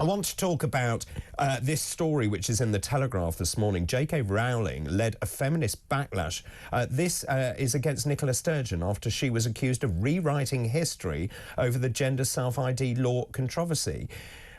I want to talk about this story, which is in the Telegraph this morning. JK Rowling led a feminist backlash. This is against Nicola Sturgeon after she was accused of rewriting history over the gender self-ID law controversy.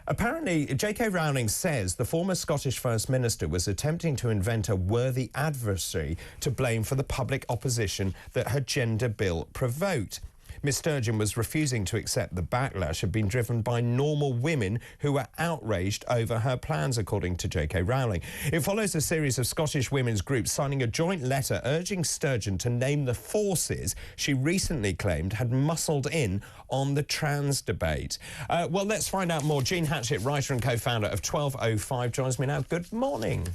Apparently, JK Rowling says the former Scottish First Minister was attempting to invent a worthy adversary to blame for the public opposition that her gender bill provoked. Ms Sturgeon was refusing to accept the backlash had been driven by normal women who were outraged over her plans, according to JK Rowling. It follows a series of Scottish women's groups signing a joint letter urging Sturgeon to name the forces she recently claimed had muscled in on the trans debate. Well, let's find out more. Jean Hatchet, writer and co-founder of 1205, joins me now. Good morning.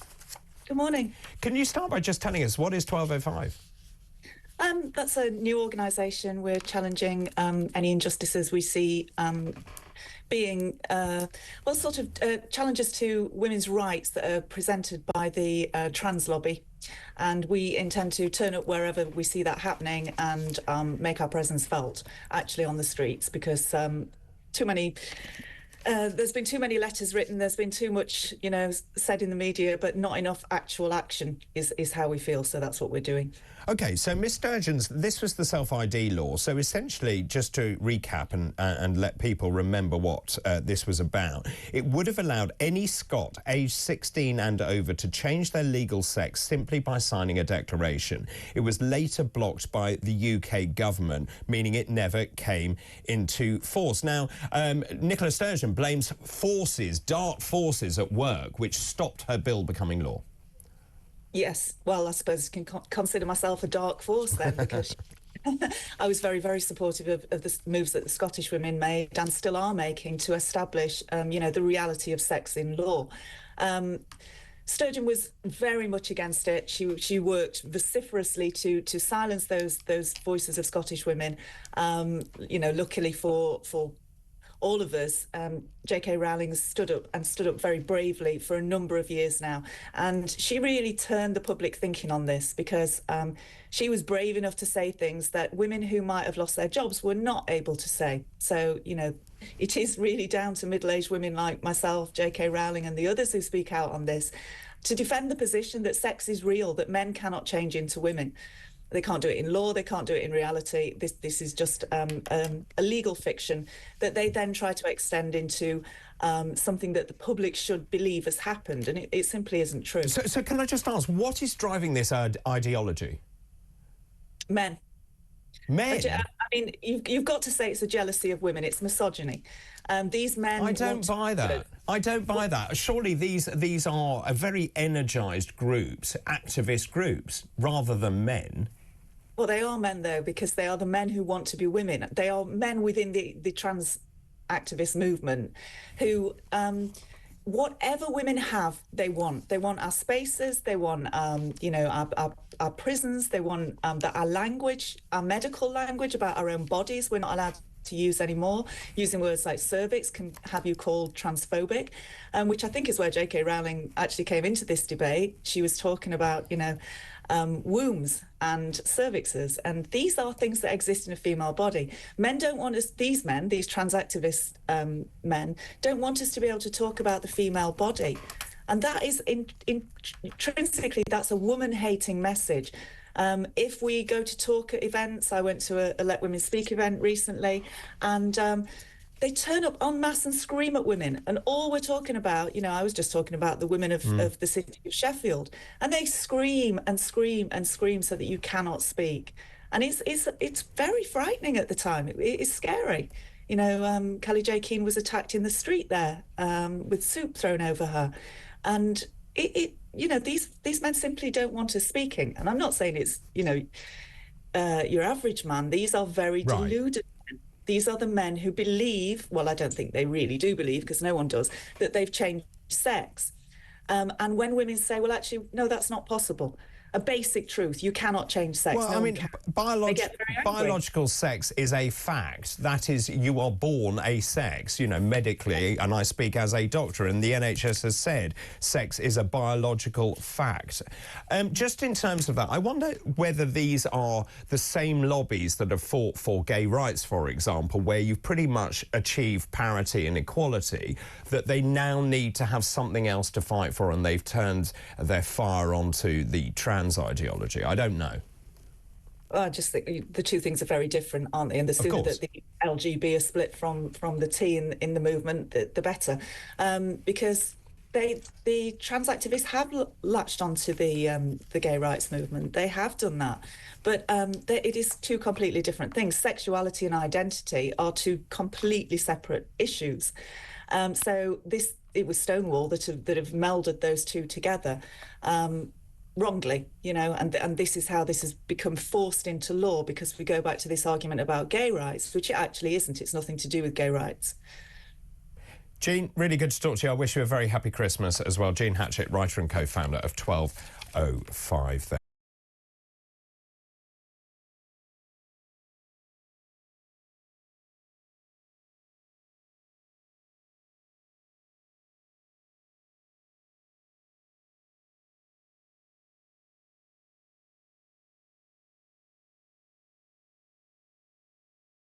Good morning. Can you start by just telling us, what is 1205? That's a new organisation. We're challenging any injustices we see being, challenges to women's rights that are presented by the trans lobby. And we intend to turn up wherever we see that happening and make our presence felt, actually, on the streets, because there's been too many letters written, there's been too much, said in the media, but not enough actual action is how we feel, so that's what we're doing. OK, so Ms Sturgeon's, this was the self-ID law. So essentially, just to recap and let people remember what this was about, it would have allowed any Scot aged 16 and over to change their legal sex simply by signing a declaration. It was later blocked by the UK government, meaning it never came into force. Now, Nicola Sturgeon blames forces, dark forces at work, which stopped her bill becoming law. Yes, well, I suppose I can consider myself a dark force then, because I was very, very supportive of the moves that the Scottish women made and still are making to establish, the reality of sex in law. Sturgeon was very much against it. She worked vociferously to silence those voices of Scottish women. Luckily for all of us, JK Rowling stood up very bravely for a number of years now. And she really turned the public thinking on this, because she was brave enough to say things that women who might have lost their jobs were not able to say. So, it is really down to middle-aged women like myself, JK Rowling, and the others who speak out on this to defend the position that sex is real, that men cannot change into women. They can't do it in law, they can't do it in reality. This is just a legal fiction that they then try to extend into something that the public should believe has happened, and it simply isn't true. So can I just ask, what is driving this ideology? Men. Men? I mean, you've got to say it's a jealousy of women, it's misogyny. These men... I don't buy that. I don't buy that. Surely these are very energised groups, activist groups, rather than men. Well, they are men, though, because they are the men who want to be women. They are men within the trans activist movement who, whatever women have, they want. They want our spaces, they want, our prisons, they want our language, our medical language about our own bodies. We're not allowed to use anymore. Using words like cervix can have you called transphobic, which I think is where JK Rowling actually came into this debate. She was talking about, wombs and cervixes, and these are things that exist in a female body. Men don't want us, these trans activist men, don't want us to be able to talk about the female body. And that is intrinsically, that's a woman-hating message. If we go to talk at events, I went to a Let Women Speak event recently, and they turn up en masse and scream at women. And all we're talking about, I was just talking about the women of the city of Sheffield, and they scream and scream and scream so that you cannot speak. And it's very frightening at the time. It is scary. Kelly J. Keane was attacked in the street there with soup thrown over her. And these men simply don't want us speaking. And I'm not saying it's, your average man. These are very deluded men. These are the men who believe, well, I don't think they really do believe, because no one does, that they've changed sex. And when women say, well, actually, no, that's not possible. a basic truth. You cannot change sex. Well, No I one mean, can. They get very angry. biological sex is a fact. That is, you are born a sex, you know, medically, and I speak as a doctor, and the NHS has said sex is a biological fact. Just in terms of that, I wonder whether these are the same lobbies that have fought for gay rights, for example, where you've pretty much achieved parity and equality, that they now need to have something else to fight for, and they've turned their fire onto the trans ideology. I don't know. I just think the two things are very different, aren't they? And the sooner that the LGB are split from the T in the movement, the better, because the trans activists have latched onto the gay rights movement. They have done that, but it is two completely different things. Sexuality and identity are two completely separate issues. So it was Stonewall that have melded those two together. Wrongly, you know, and this is how this has become forced into law, because we go back to this argument about gay rights, which it actually isn't. It's nothing to do with gay rights. Jean, really good to talk to you. I wish you a very happy Christmas as well. Jean Hatchet, writer and co-founder of 1205.